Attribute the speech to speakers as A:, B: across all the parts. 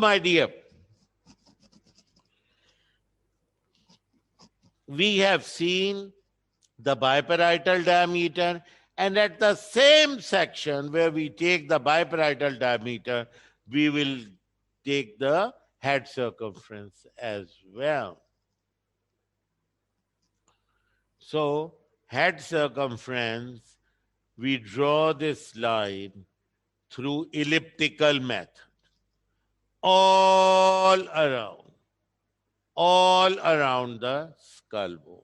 A: My dear, we have seen the biparietal diameter, and at the same section where we take the biparietal diameter, we will take the head circumference as well. So, head circumference, we draw this line through elliptical method all around the skull bone.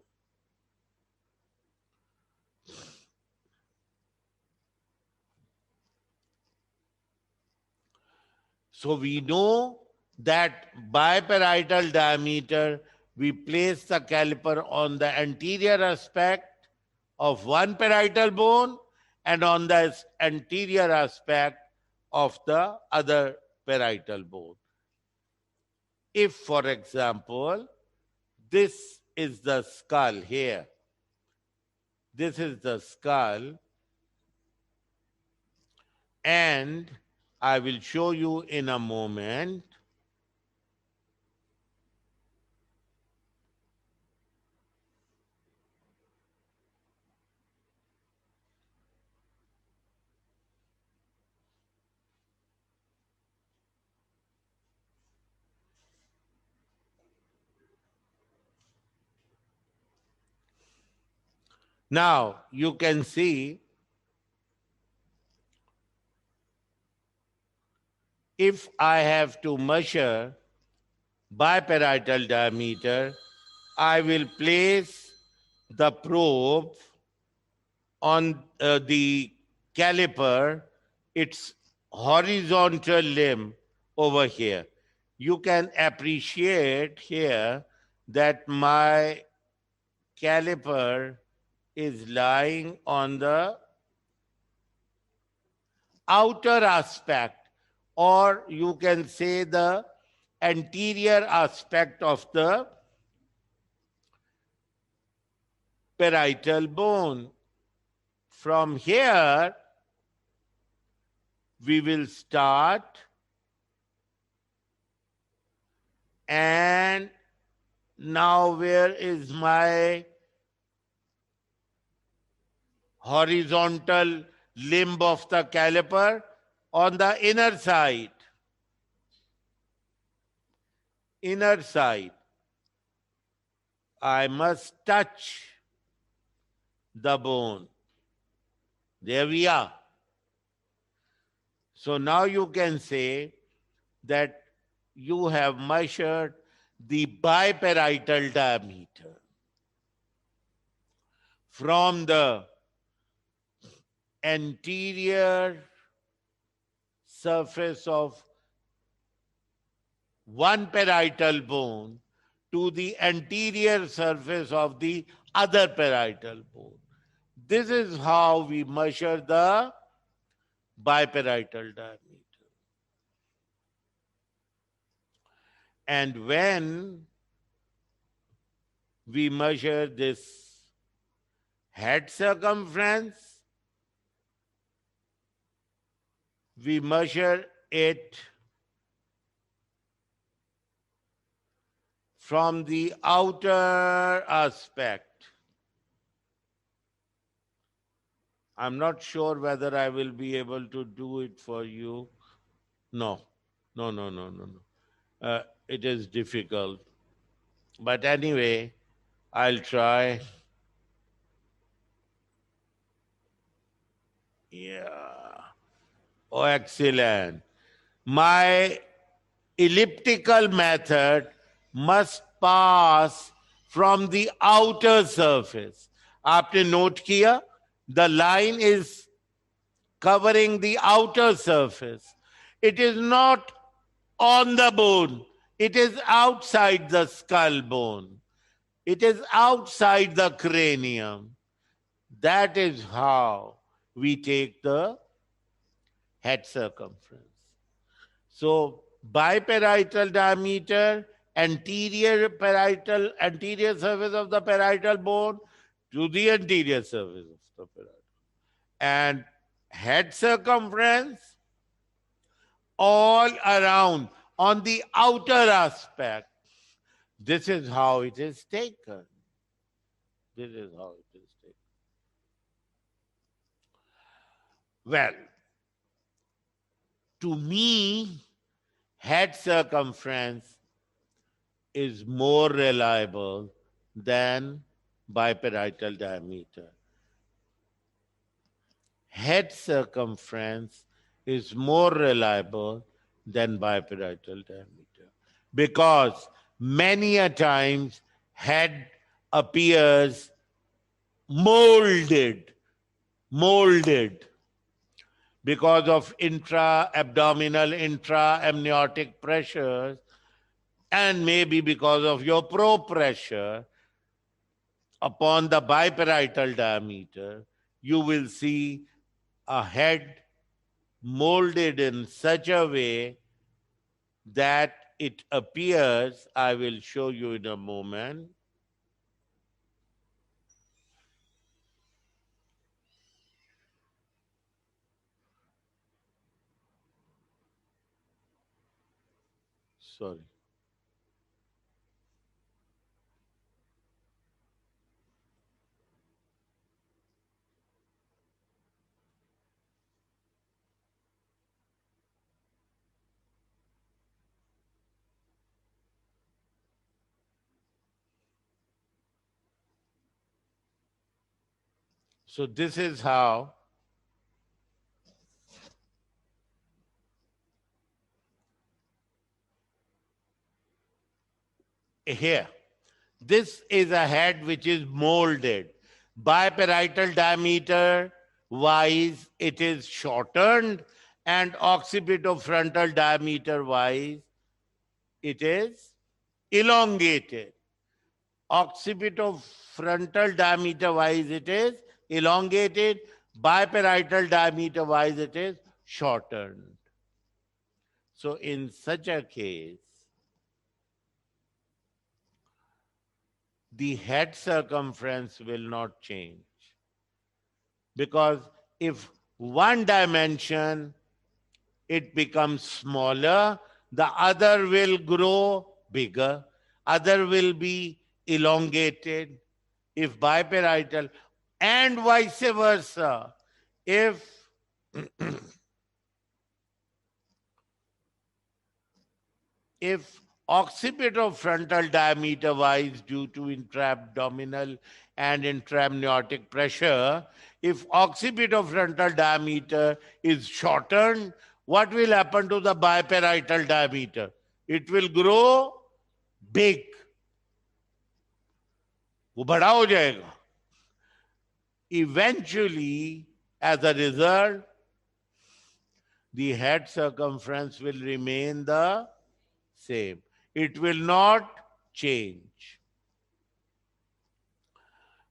A: So we know that biparietal diameter, we place the caliper on the anterior aspect of one parietal bone and on the anterior aspect of the other parietal bone. If, for example, this is the skull here, this is the skull, and I will show you in a moment. Now you can see if I have to measure biparietal diameter, I will place the probe on the caliper, its horizontal limb over here. You can appreciate here that my caliper is lying on the outer aspect, or you can say the anterior aspect of the parietal bone. From here, we will start, and now where is my horizontal limb of the caliper? On the inner side. Inner side. I must touch the bone. There we are. So now you can say that you have measured the biparietal diameter from the anterior surface of one parietal bone to the anterior surface of the other parietal bone. This is how we measure the biparietal diameter. And when we measure this head circumference, we measure it from the outer aspect. I'm not sure whether I will be able to do it for you. No. It is difficult. But anyway, I'll try. Yeah. Oh, excellent. My elliptical method must pass from the outer surface. आपने note किया, the line is covering the outer surface. It is not on the bone. It is outside the skull bone. It is outside the cranium. That is how we take the head circumference. So biparietal diameter, anterior surface of the parietal bone to the anterior surface of the parietal. And head circumference all around on the outer aspect. This is how it is taken. This is how it is taken. Well, to me, head circumference is more reliable than biparietal diameter. Head circumference is more reliable than biparietal diameter because many a times head appears molded because of intra-abdominal, intra-amniotic pressures, and maybe because of your pro-pressure upon the biparietal diameter, you will see a head molded in such a way that it appears, I will show you in a moment, sorry. So this is how here. This is a head which is molded. Biparietal diameter wise, it is shortened, and occipitofrontal diameter wise, it is elongated. Occipitofrontal diameter wise, it is elongated. Biparietal diameter wise, it is shortened. So in such a case, the head circumference will not change. Because if one dimension, it becomes smaller, the other will grow bigger, other will be elongated, if biparietal, and vice versa. If if occipitofrontal diameter wise due to intra-abdominal and intraamniotic pressure, if occipitofrontal diameter is shortened, what will happen to the biparietal diameter? It will grow big. वो बड़ा हो जाएगा. Eventually, as a result, the head circumference will remain the same. It will not change.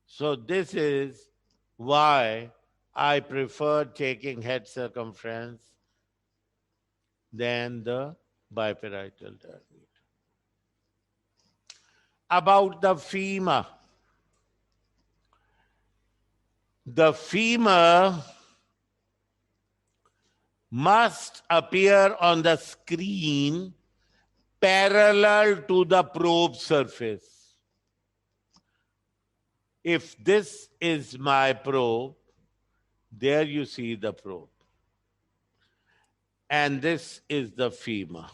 A: So this is why I prefer taking head circumference than the biparietal diameter. About the femur. The femur must appear on the screen parallel to the probe surface. If this is my probe, there you see the probe. And this is the femur.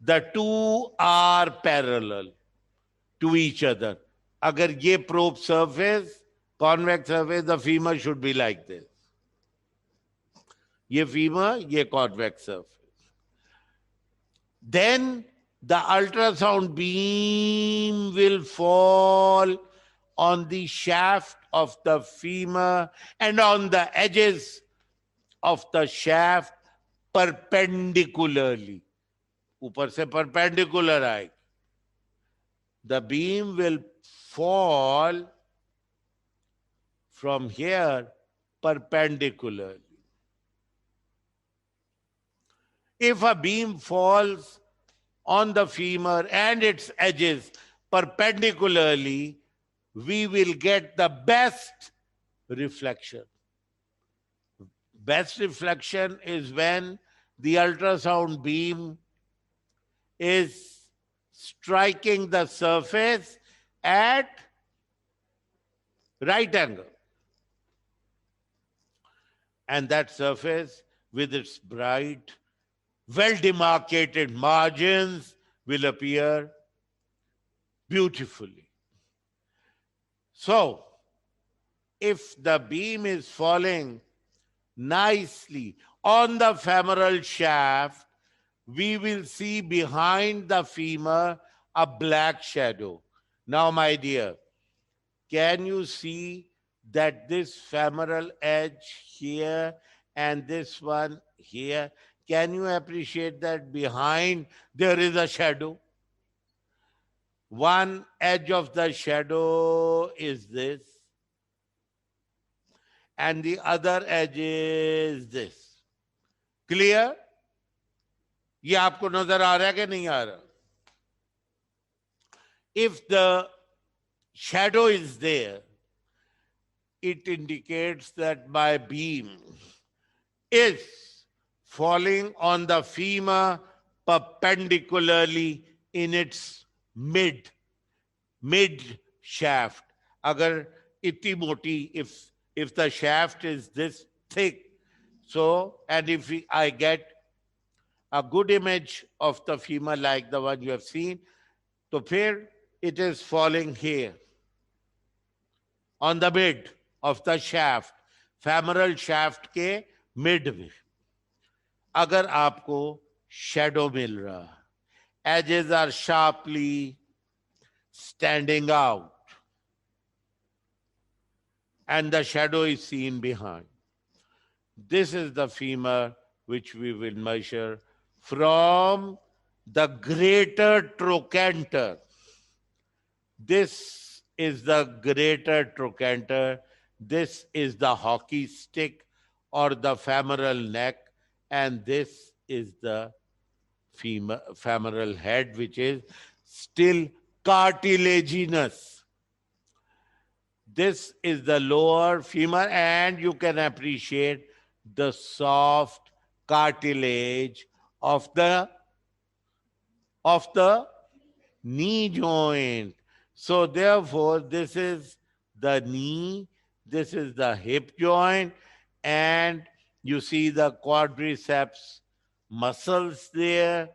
A: The two are parallel to each other. Agar ye probe surface, convex surface, the femur should be like this. Ye femur, ye convex surface. Then the ultrasound beam will fall on the shaft of the femur and on the edges of the shaft perpendicularly. ऊपर से perpendicular आएगी. The beam will fall from here perpendicularly. If a beam falls on the femur and its edges perpendicularly, we will get the best reflection. Best reflection is when the ultrasound beam is striking the surface at right angle. And that surface, with its bright, well demarcated margins, will appear beautifully. So, if the beam is falling nicely on the femoral shaft, we will see behind the femur a black shadow. Now, my dear, can you see that this femoral edge here and this one here, can you appreciate that behind there is a shadow? One edge of the shadow is this, and the other edge is this. Clear? ये आपको नजर आ रहा है कि नहीं आ रहा? If the shadow is there, it indicates that my beam is falling on the femur perpendicularly in its mid shaft. Agar iti moti, if the shaft is this thick, so, and if I get a good image of the femur like the one you have seen, so here it is falling here on the mid of the shaft, femoral shaft के mid में. अगर आपको shadow मिल रहा, edges are sharply standing out, and the shadow is seen behind. This is the femur which we will measure from the greater trochanter. This is the greater trochanter. This is the hockey stick or the femoral neck, and this is the femoral head, which is still cartilaginous. This is the lower femur, and you can appreciate the soft cartilage of the knee joint. So therefore, this is the knee, this is the hip joint, and you see the quadriceps muscles there,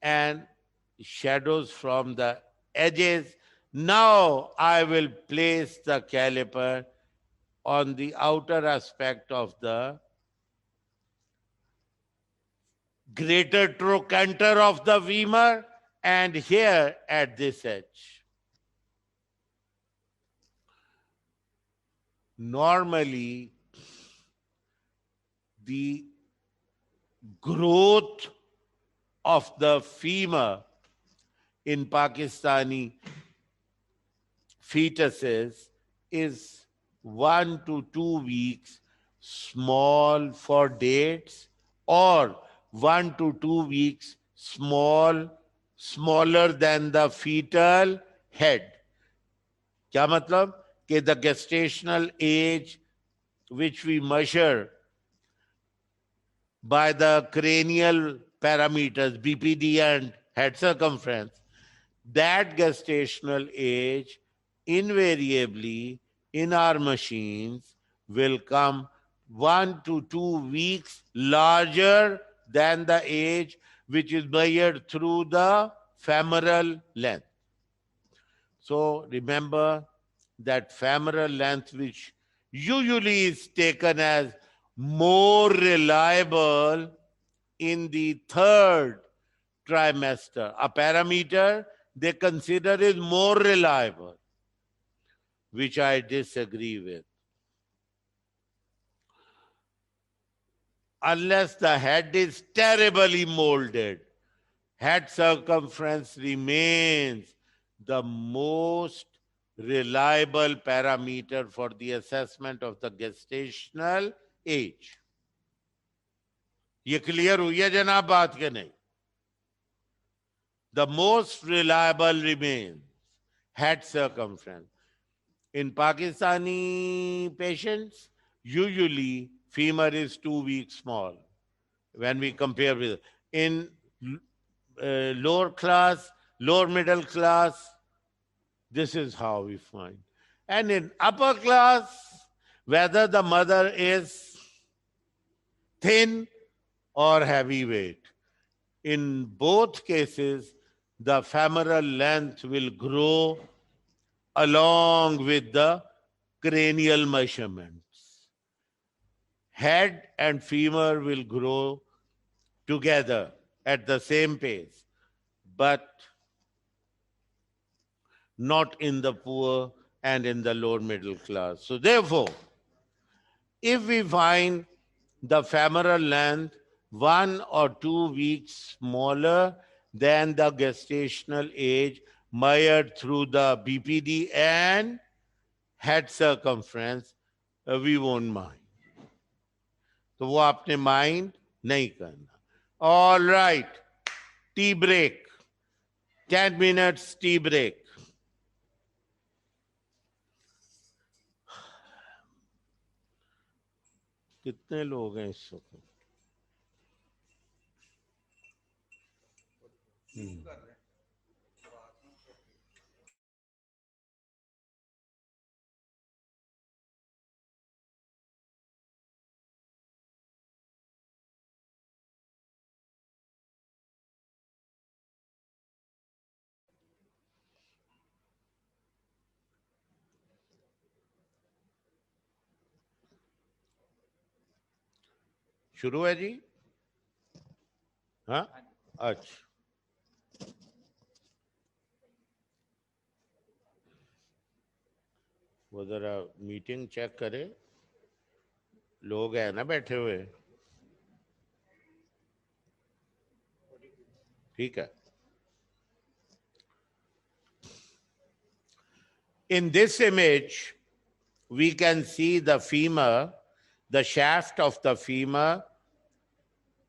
A: and shadows from the edges. Now I will place the caliper on the outer aspect of the greater trochanter of the femur and here at this edge. Normally, the growth of the femur in Pakistani fetuses is 1 to 2 weeks, small for dates, or 1 to 2 weeks, smaller than the fetal head. क्या मतलब? कि the gestational age which we measure by the cranial parameters, BPD and head circumference, that gestational age invariably in our machines will come 1 to 2 weeks larger than the age which is measured through the femoral length. So remember that femoral length, which usually is taken as more reliable in the third trimester. A parameter they consider is more reliable, which I disagree with. Unless the head is terribly molded, head circumference remains the most reliable parameter for the assessment of the gestational age. ये clear हुई है जनाब बात के नहीं? The most reliable remains head circumference. In Pakistani patients, usually femur is 2 weeks small when we compare with. In lower class, lower middle class. This is how we find. And in upper class, whether the mother is thin or heavyweight, in both cases, the femoral length will grow along with the cranial measurements. Head and femur will grow together at the same pace, but not in the poor and in the lower middle class. So therefore, if we find the femoral length 1 or 2 weeks smaller than the gestational age measured through the BPD and head circumference, we won't mind. तो वो आपने mind नहीं करना. All right, tea break. 10 minutes tea break. कितने लोग हैं इस वक्त? शुरू है जी? हाँ, अच्छा. वो जरा मीटिंग चेक करे. लोग हैं ना बैठे हुए. ठीक है. In this image, we can see the femur, the shaft of the femur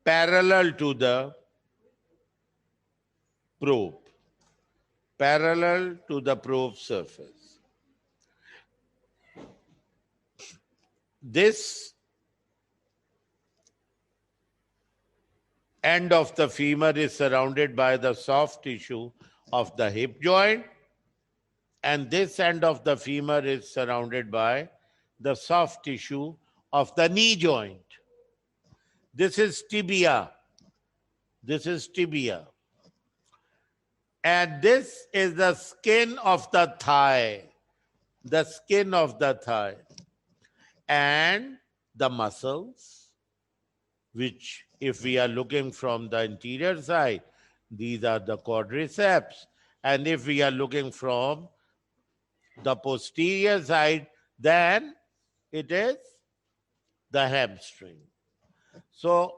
A: parallel to the probe, parallel to the probe surface. This end of the femur is surrounded by the soft tissue of the hip joint, and this end of the femur is surrounded by the soft tissue of the knee joint. This is tibia. This is tibia. And this is the skin of the thigh. The skin of the thigh. And the muscles, which if we are looking from the anterior side, these are the quadriceps. And if we are looking from the posterior side, then it is the hamstring. So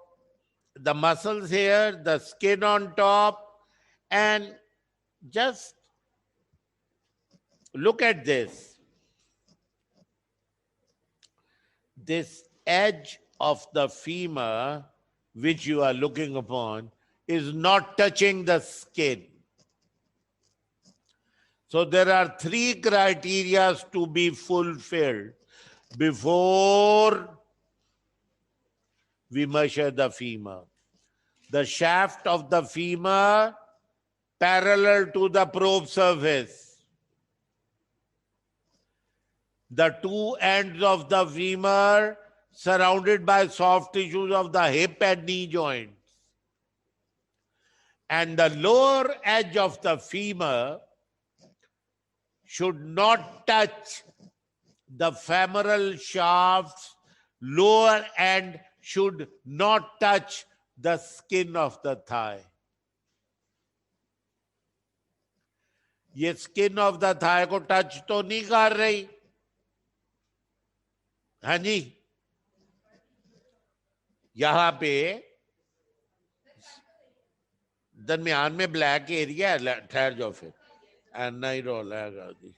A: the muscles here, the skin on top, and just look at this. This edge of the femur, which you are looking upon, is not touching the skin. So there are 3 criteria to be fulfilled before we measure the femur. The shaft of the femur parallel to the probe surface. The 2 ends of the femur surrounded by soft tissues of the hip and knee joints. And the lower edge of the femur should not touch the femoral shafts. Lower end should not touch the skin of the thigh. ये skin of the Thai को touch तो नहीं कर रही. हाँ जी, यहां पे दरमियान में ब्लैक एरिया है. ठहर जाओ फिर, ऐना ही रोला है जी.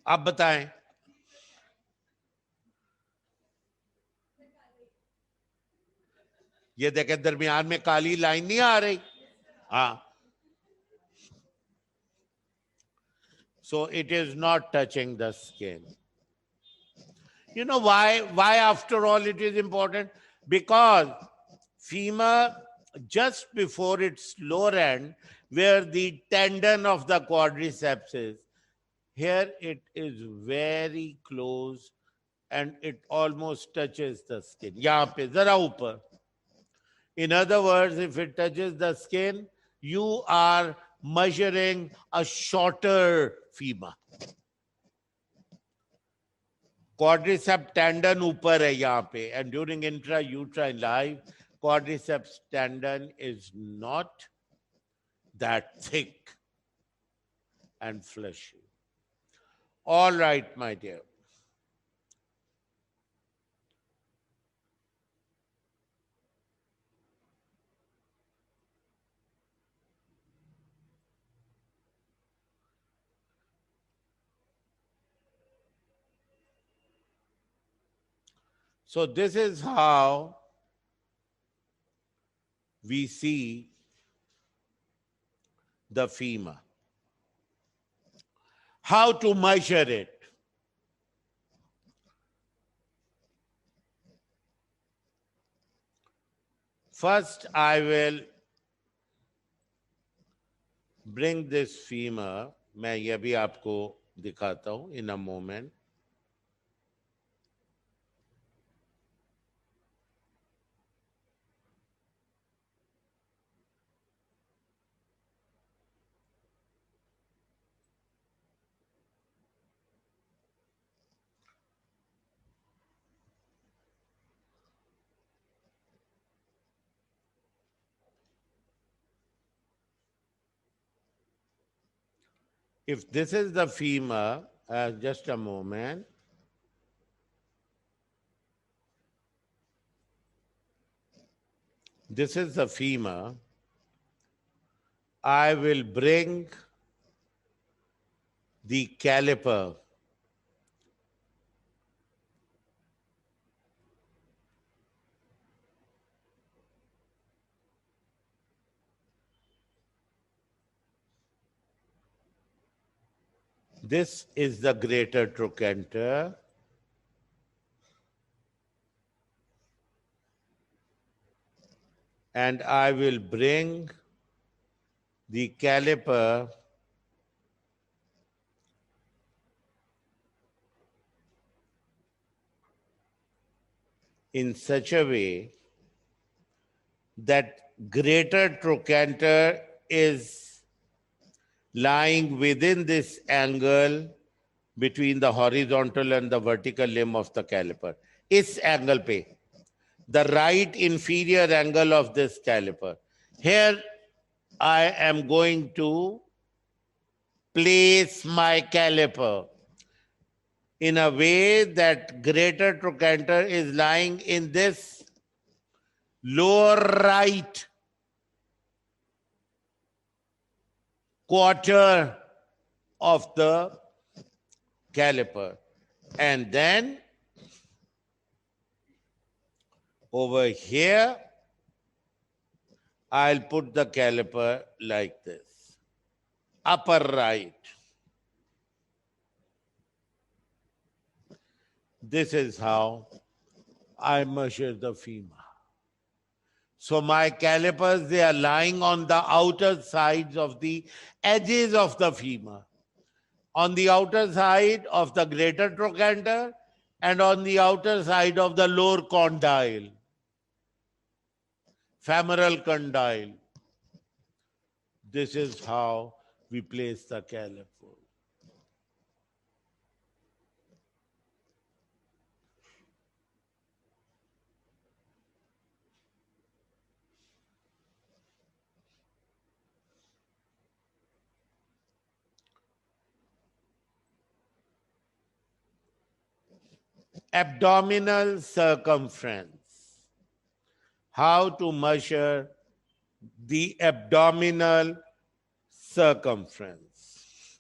A: आप बताएं. ये देखें, दरमियान में काली लाइन नहीं आ रही. Ah, so it is not touching the skin. You know why? Why, after all, it is important? Because femur, just before its lower end, where the tendon of the quadriceps is, here it is very close and it almost touches the skin. यहाँ पे जरा ऊपर. In other words, if it touches the skin, you are measuring a shorter femur. Quadriceps tendon ऊपर है यहाँ पे, and during intrauterine life, quadriceps tendon is not that thick and fleshy. All right, my dear. So this is how we see the femur. How to measure it? First, I will bring this femur. मैं ये भी आपको दिखाता हूं in a moment. If this is the femur, just a moment. This is the femur. I will bring the caliper This is the greater trochanter. And I will bring the caliper in such a way that greater trochanter is lying within this angle between the horizontal and the vertical limb of the caliper. Is angle pe, the right inferior angle of this caliper. Here I am going to place my caliper in a way that greater trochanter is lying in this lower right quarter of the caliper. And then over here, I'll put the caliper like this, upper right. This is how I measure the femur. So my calipers, they are lying on the outer sides of the edges of the femur, on the outer side of the greater trochanter and on the outer side of the lower condyle, femoral condyle. This is how we place the caliper. Abdominal circumference. How to measure the abdominal circumference.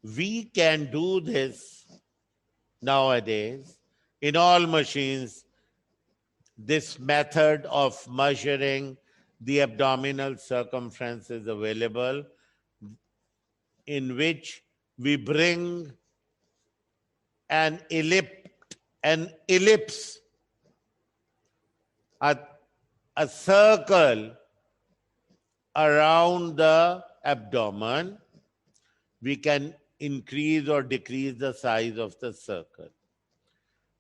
A: We can do this nowadays in all machines This method of measuring the abdominal circumference is available, in which we bring an ellipse, a, a circle around the abdomen. We can increase or decrease the size of the circle.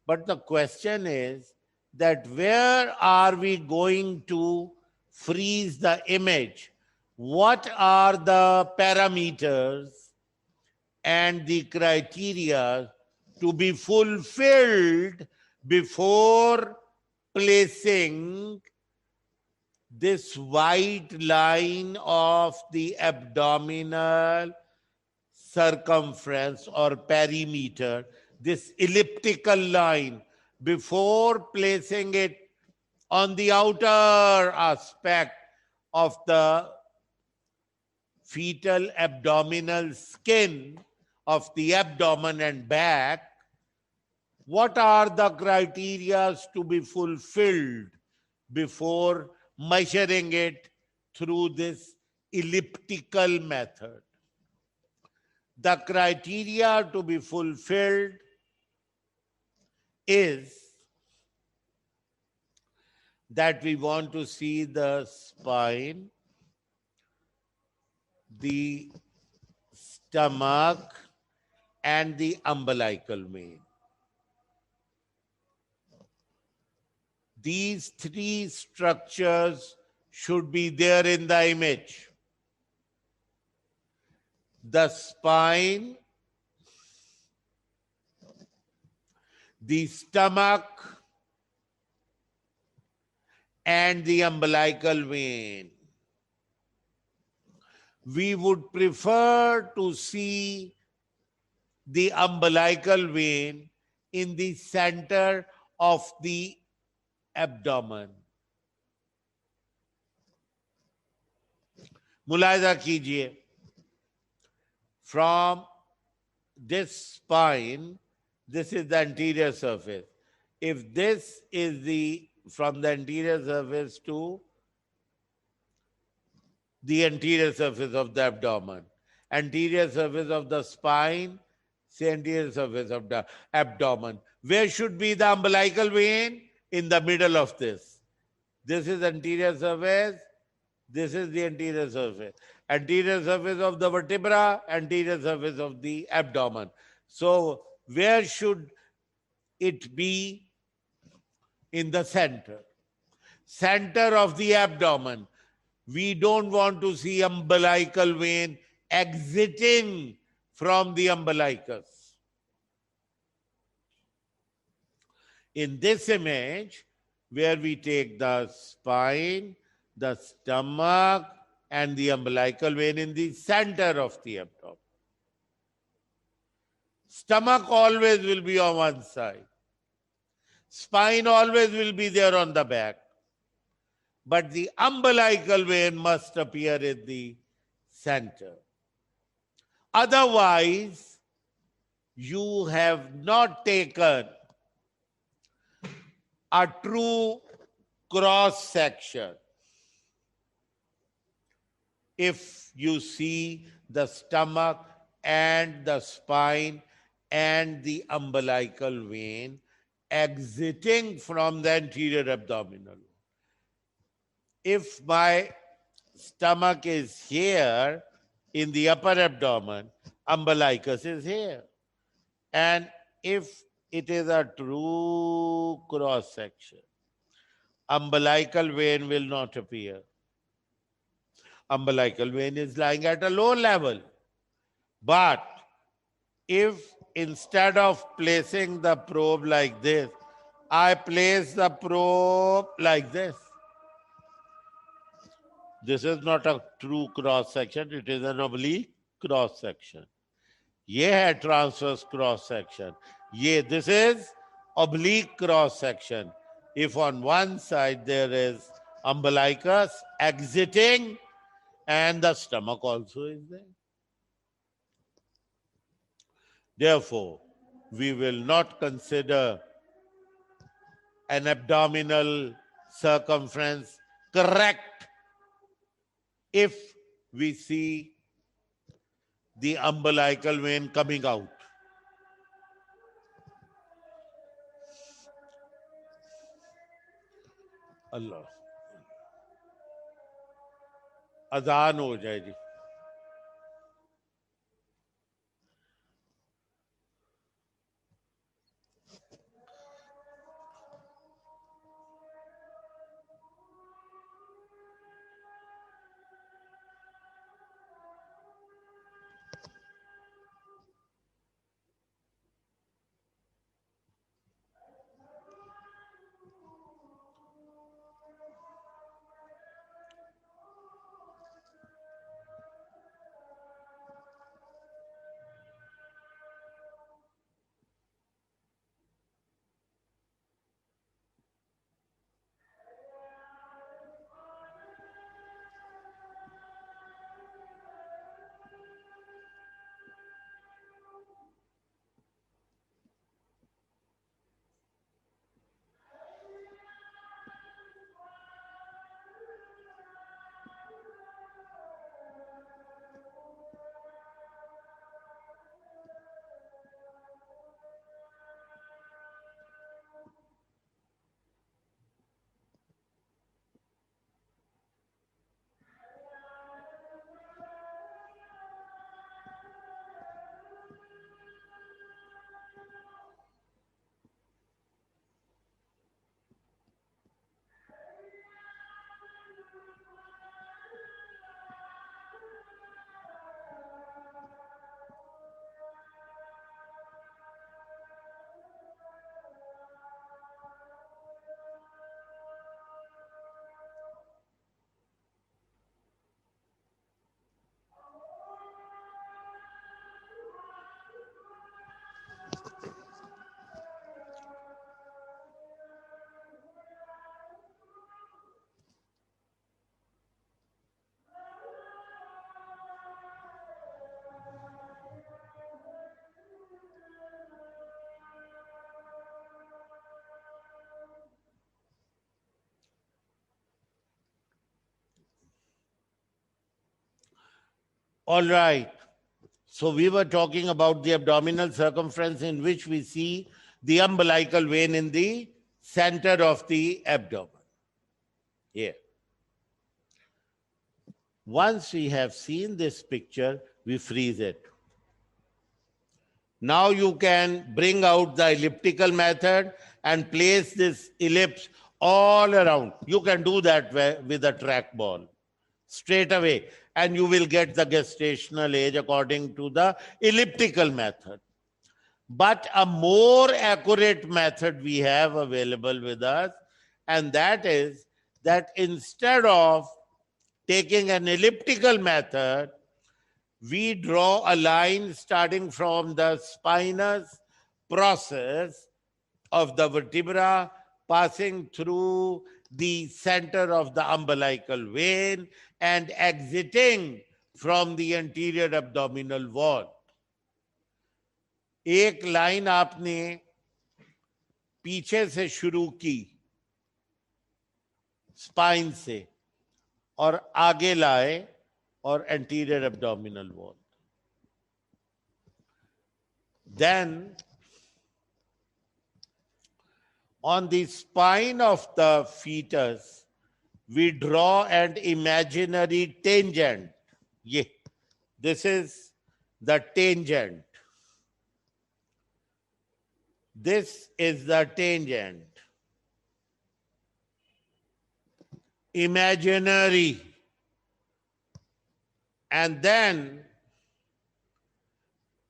A: But the question is that where are we going to freeze the image? What are the parameters and the criteria to be fulfilled before placing this white line of the abdominal circumference or perimeter, this elliptical line, before placing it on the outer aspect of the fetal abdominal skin of the abdomen and back? What are the criteria to be fulfilled before measuring it through this elliptical method? The criteria to be fulfilled is that we want to see the spine, the stomach, and the umbilical vein. These three structures should be there in the image. The spine, the stomach, and the umbilical vein. We would prefer to see the umbilical vein in the center of the abdomen. मुलायजा कीजिए, from this spine, this is the anterior surface. If this is from the anterior surface to the anterior surface of the abdomen, anterior surface of the spine, say anterior surface of the abdomen. Where should be the umbilical vein? In the middle of this. This is anterior surface. This is the anterior surface. Anterior surface of the vertebra, anterior surface of the abdomen. So where should it be? In the center. Center of the abdomen. We don't want to see umbilical vein exiting from the umbilicus. In this image, where we take the spine, the stomach, and the umbilical vein in the center of the abdomen. Stomach always will be on one side. Spine always will be there on the back. But the umbilical vein must appear in the center. Otherwise, you have not taken a true cross section. If you see the stomach and the spine and the umbilical vein exiting from the anterior abdominal. If my stomach is here in the upper abdomen, umbilicus is here. And if it is a true cross section, umbilical vein will not appear. Umbilical vein is lying at a low level. But if instead of placing the probe like this, I place the probe like this, this is not a true cross section, it is an oblique cross section. ये है transverse cross section. This is oblique cross section. If on one side there is umbilicus exiting and the stomach also is there. Therefore, we will not consider an abdominal circumference correct if we see the umbilical vein coming out. अल्लाह, अजान हो जाए जी. All right. So we were talking about the abdominal circumference in which we see the umbilical vein in the center of the abdomen. Here. Once we have seen this picture, we freeze it. Now you can bring out the elliptical method and place this ellipse all around. You can do that with a trackball straight away, and you will get the gestational age according to the elliptical method. But a more accurate method we have available with us, and that is that instead of taking an elliptical method, we draw a line starting from the spinous process of the vertebra, passing through the center of the umbilical vein and exiting from the anterior abdominal wall. एक line आपने पीछे से शुरू की spine से और आगे लाए और anterior abdominal wall. Then on the spine of the fetus, we draw an imaginary tangent. Yeah, this is the tangent. This is the tangent. Imaginary. And then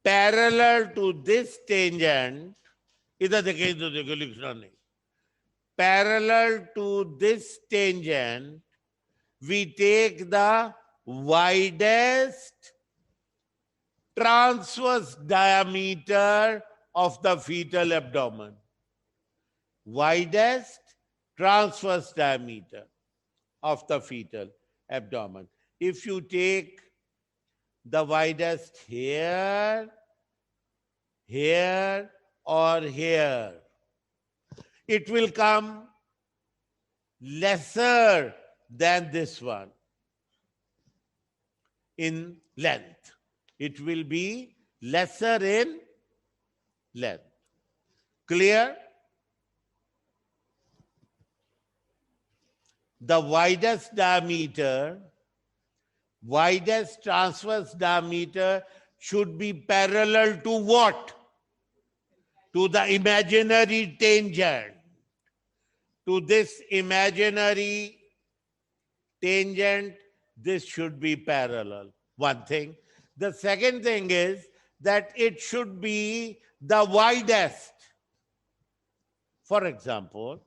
A: parallel to this tangent, इधर देखिए लिखना नहीं. Parallel to this tangent, we take the widest transverse diameter of the fetal abdomen. Widest transverse diameter of the fetal abdomen. If you take the widest here, here, or here, it will come lesser than this one in length. It will be lesser in length. Clear? The widest transverse diameter should be parallel to what? To the imaginary tangent. To this imaginary tangent, this should be parallel. One thing. The second thing is that it should be the widest. For example,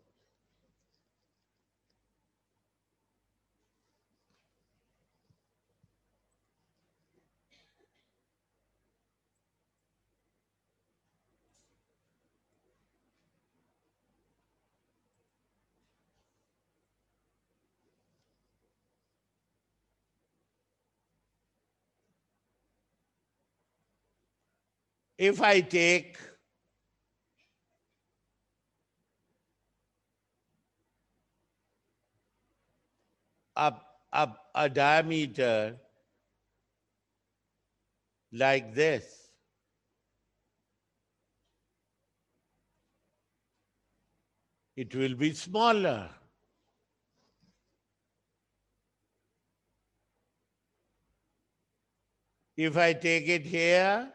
A: if I take a diameter like this, it will be smaller. If I take it here,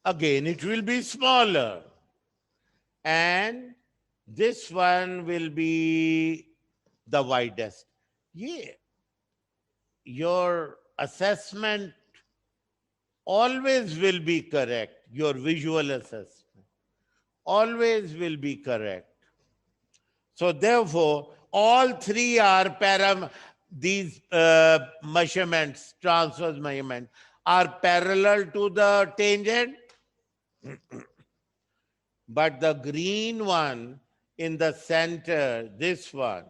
A: again it will be smaller. And this one will be the widest. Yeah. Your assessment always will be correct. Your visual assessment always will be correct. So therefore, all three are these measurements, transverse measurements, are parallel to the tangent. But the green one in the center, this one,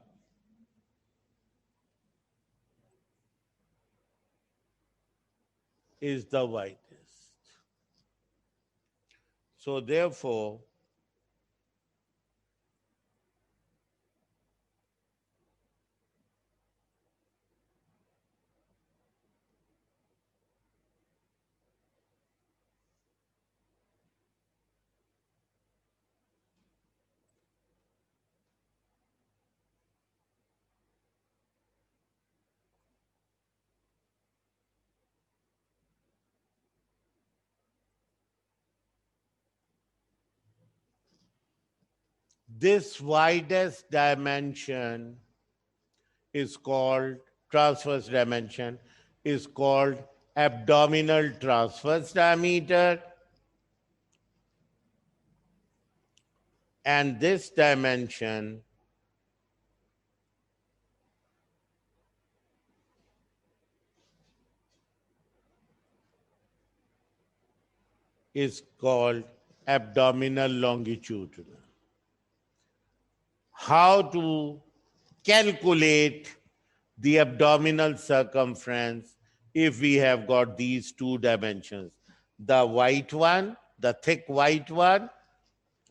A: is the widest. So therefore, this widest dimension is called, transverse dimension is called abdominal transverse diameter. And this dimension is called abdominal longitudinal. How to calculate the abdominal circumference if we have got these two dimensions? The white one, the thick white one,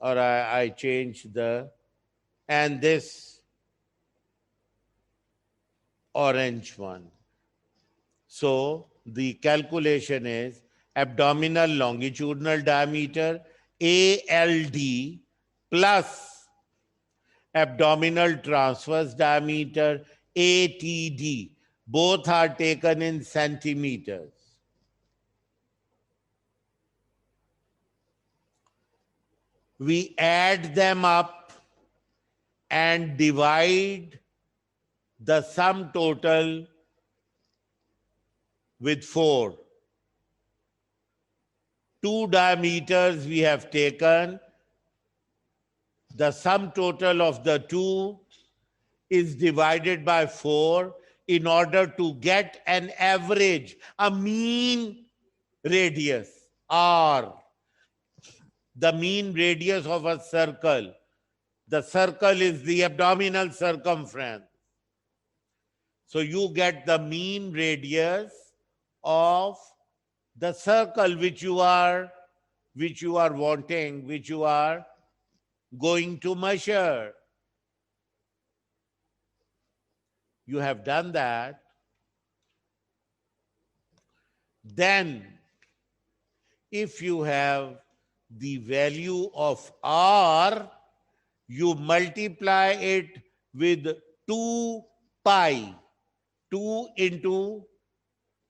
A: or I changed and this orange one. So the calculation is abdominal longitudinal diameter, ALD, plus abdominal transverse diameter, ATD. Both are taken in centimeters. We add them up and divide the sum total with 4. 2 diameters we have taken. The sum total of the two is divided by 4 in order to get an average, a mean radius, R. The mean radius of a circle. The circle is the abdominal circumference. So you get the mean radius of the circle which you are wanting, which you are going to measure. You have done that. Then, if you have the value of r, you multiply it with 2 pi, 2 into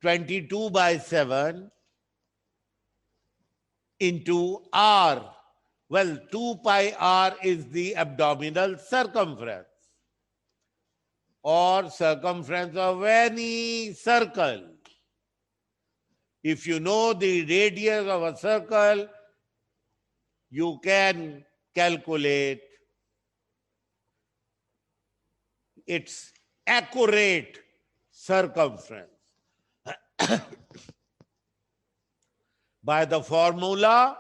A: 22 by 7 into r. Well, 2 pi r is the abdominal circumference or circumference of any circle. If you know the radius of a circle, you can calculate its accurate circumference by the formula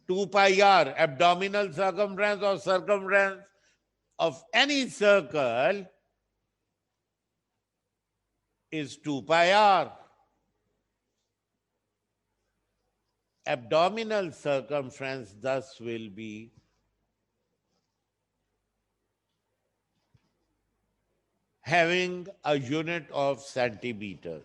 A: 2 pi r, abdominal circumference or circumference of any circle is 2 pi r. Abdominal circumference thus will be having a unit of centimeter.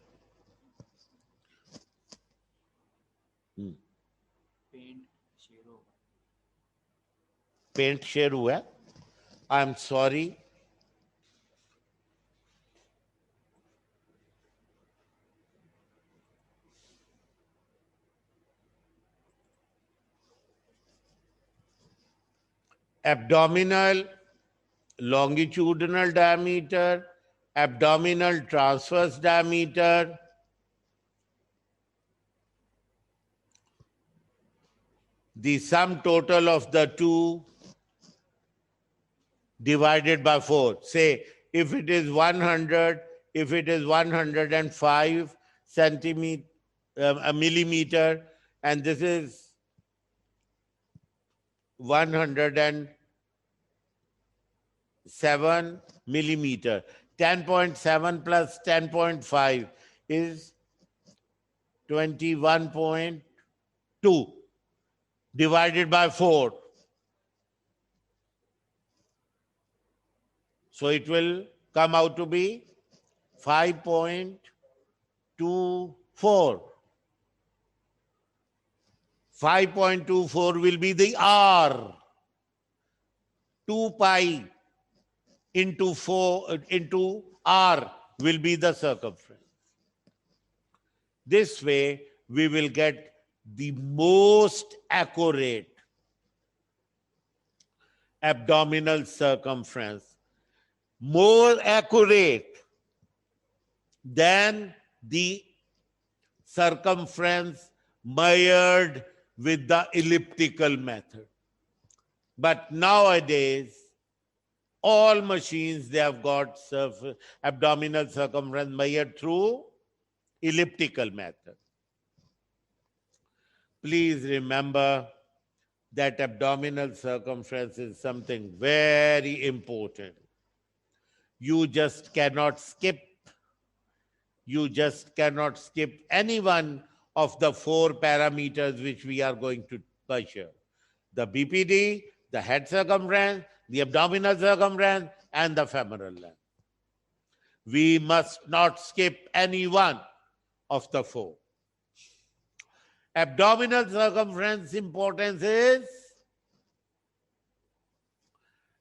A: Paint share हुआ है. I am sorry. Abdominal longitudinal diameter, abdominal transverse diameter, the sum total of the two divided by 4. Say, if it is 100, if it is 105 centimeter, a millimeter, and this is 107 millimeter, 10.7 plus 10.5 is 21.2 divided by 4. So it will come out to be 5.24. 5.24 will be the R. 2 pi into 4 into R will be the circumference. This way, we will get the most accurate abdominal circumference, more accurate than the circumference measured with the elliptical method. But nowadays, all machines, they have got abdominal circumference measured through elliptical method. Please remember that abdominal circumference is something very important. You just cannot skip any one of the 4 parameters which we are going to measure. The BPD, the head circumference, the abdominal circumference, and the femoral length. We must not skip any one of the 4. Abdominal circumference importance is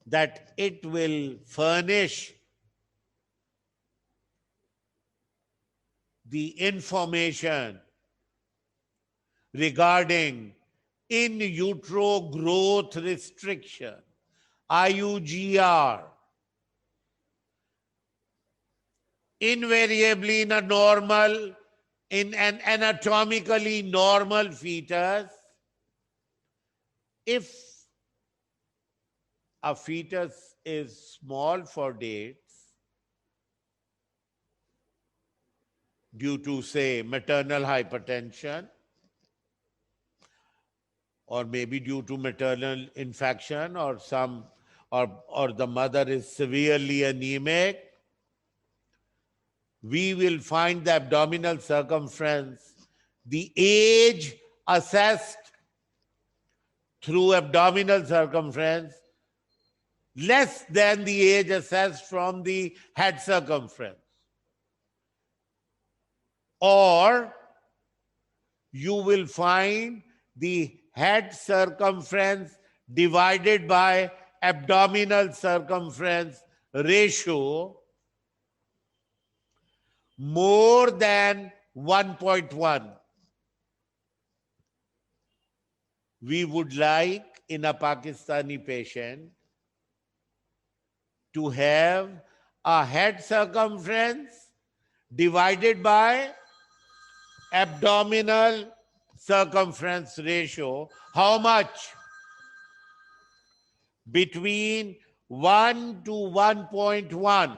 A: that it will furnish the information regarding in utero growth restriction, IUGR. Invariably in an anatomically normal fetus, if a fetus is small for dates due to, say, maternal hypertension, or maybe due to maternal infection, or the mother is severely anemic, we will find the abdominal circumference, the age assessed through abdominal circumference less than the age assessed from the head circumference. Or you will find the head circumference divided by abdominal circumference ratio more than 1.1. We would like in a Pakistani patient to have a head circumference divided by abdominal circumference ratio. How much? Between 1 to 1.1.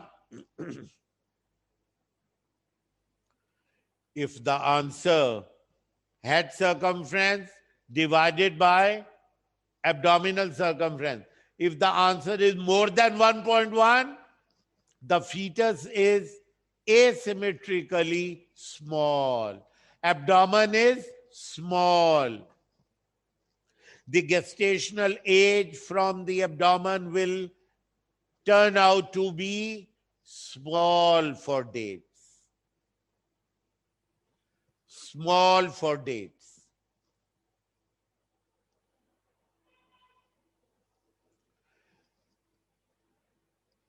A: If the answer head circumference divided by abdominal circumference, if the answer is more than 1.1, the fetus is asymmetrically small. Abdomen is small. The gestational age from the abdomen will turn out to be small for dates. Small for dates.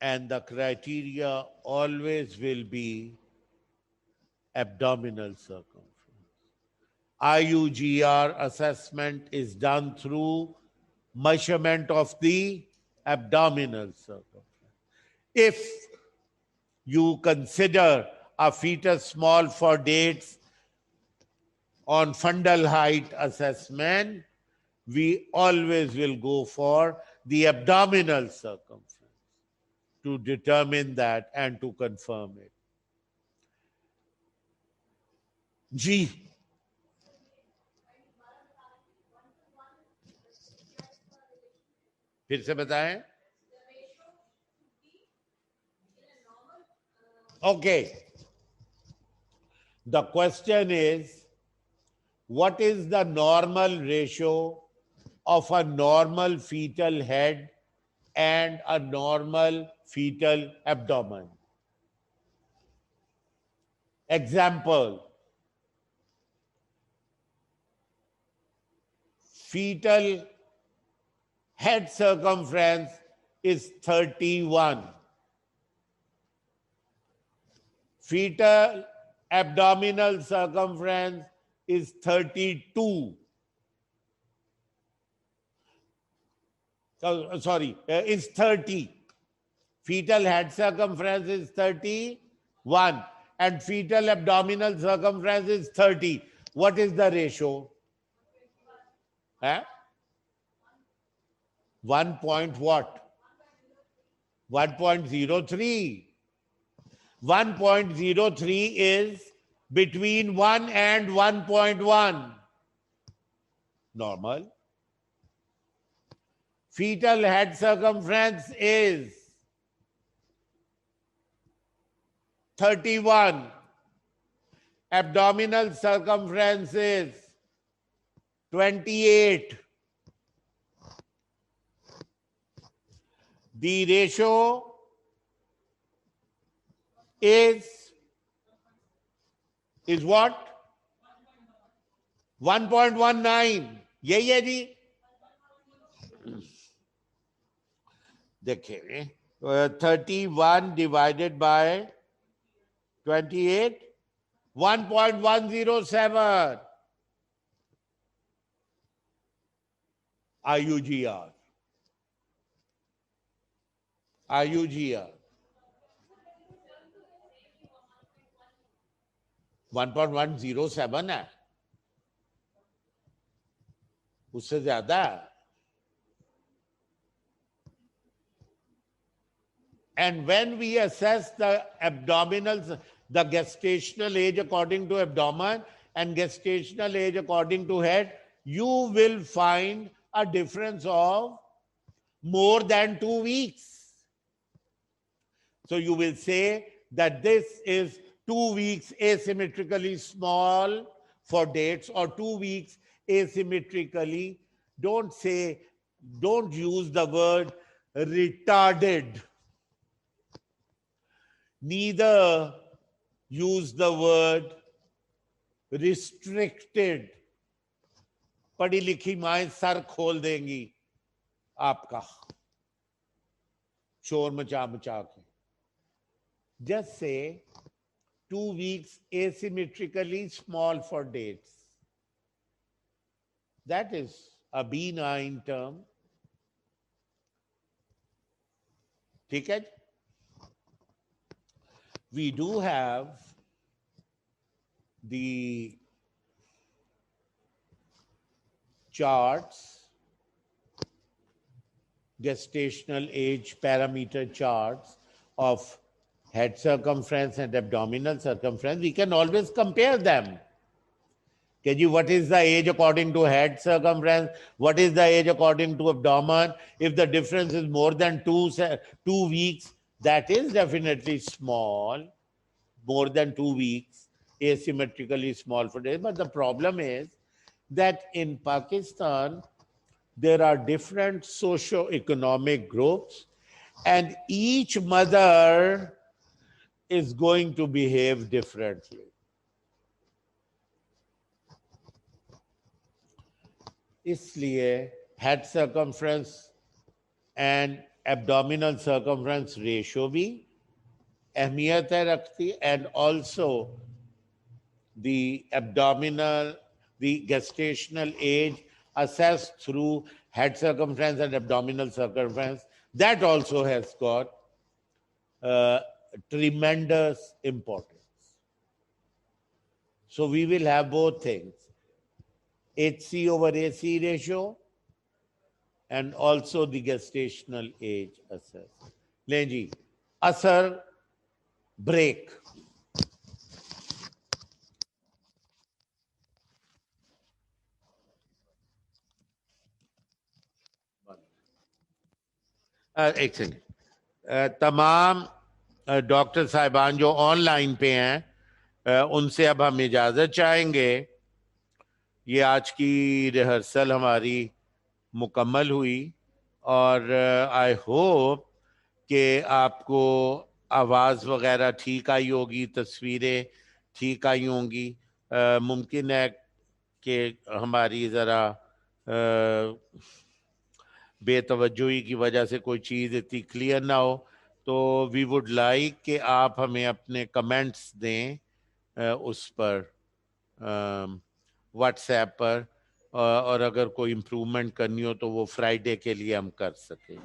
A: And the criteria always will be abdominal circumference. IUGR assessment is done through measurement of the abdominal circumference. If you consider a fetus small for dates on fundal height assessment, we always will go for the abdominal circumference to determine that and to confirm it. G. फिर से बताएं. Okay. The question is, what is the normal ratio of a normal fetal head and a normal fetal abdomen? Example, fetal head circumference is 31. Fetal abdominal circumference is 32. Is 30. Fetal head circumference is 31 and fetal abdominal circumference is 30. What is the ratio? 1 point what? 1.03. 1.03 is between 1 and 1.1. Normal. Fetal head circumference is 31. Abdominal circumference is 28. The ratio is what? 1.19. यही है जी. देखिए 31 divided by 28, 1.107 IUGR. IUGR 1.107 है, उससे ज्यादा है. And when we assess the abdominal, the gestational age according to abdomen and gestational age according to head, you will find a difference of more than 2 weeks. So you will say that this is 2 weeks asymmetrically small for dates, or 2 weeks asymmetrically. Don't say, don't use the word retarded. Neither use the word restricted. पढ़ी लिखी माएं sir खोल देंगी आपका शोर मचा मचा के. Just say 2 weeks asymmetrically small for dates. That is a benign term. ठीक है. We do have the charts, gestational age parameter charts of head circumference and abdominal circumference. We can always compare them. What is the age according to head circumference? What is the age according to abdomen? If the difference is more than 2 weeks, that is definitely small. More than 2 weeks, asymmetrically small for days. But the problem is that in Pakistan, there are different socio-economic groups, and each mother is going to behave differently. इसलिए head circumference and abdominal circumference ratio भी अहमियत है रखती, and also the abdominal, the gestational age assessed through head circumference and abdominal circumference, that also has got tremendous importance. So we will have both things, HC over AC ratio and also the gestational age assessed. लें जी, असर break. एक second. तमाम doctor साहिबान जो online पे हैं, उनसे अब हम इजाजत चाहेंगे. ये आज की रिहर्सल हमारी मुकम्मल हुई और आई होप कि आपको आवाज़ वगैरह ठीक आई होगी, तस्वीरें ठीक आई होंगी. मुमकिन है कि हमारी ज़रा बेतवज्जोही की वजह से कोई चीज़ इतनी क्लियर ना हो, तो वी वुड लाइक कि आप हमें अपने कमेंट्स दें उस पर, व्हाट्सएप पर, और अगर कोई इम्प्रूवमेंट करनी हो तो वो फ्राइडे के लिए हम कर सकें.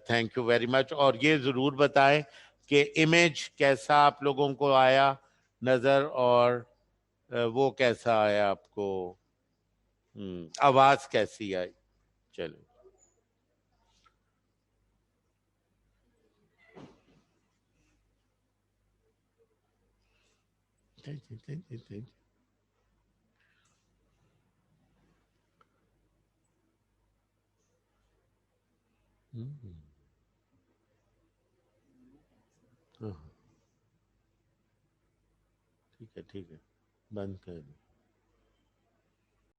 A: Thank you very much. और ये ज़रूर बताएं कि इमेज कैसा आप लोगों को आया नज़र, और वो कैसा आया आपको, आवाज़ कैसी आई. चलो. ठीक है, ठीक है, बंद कर.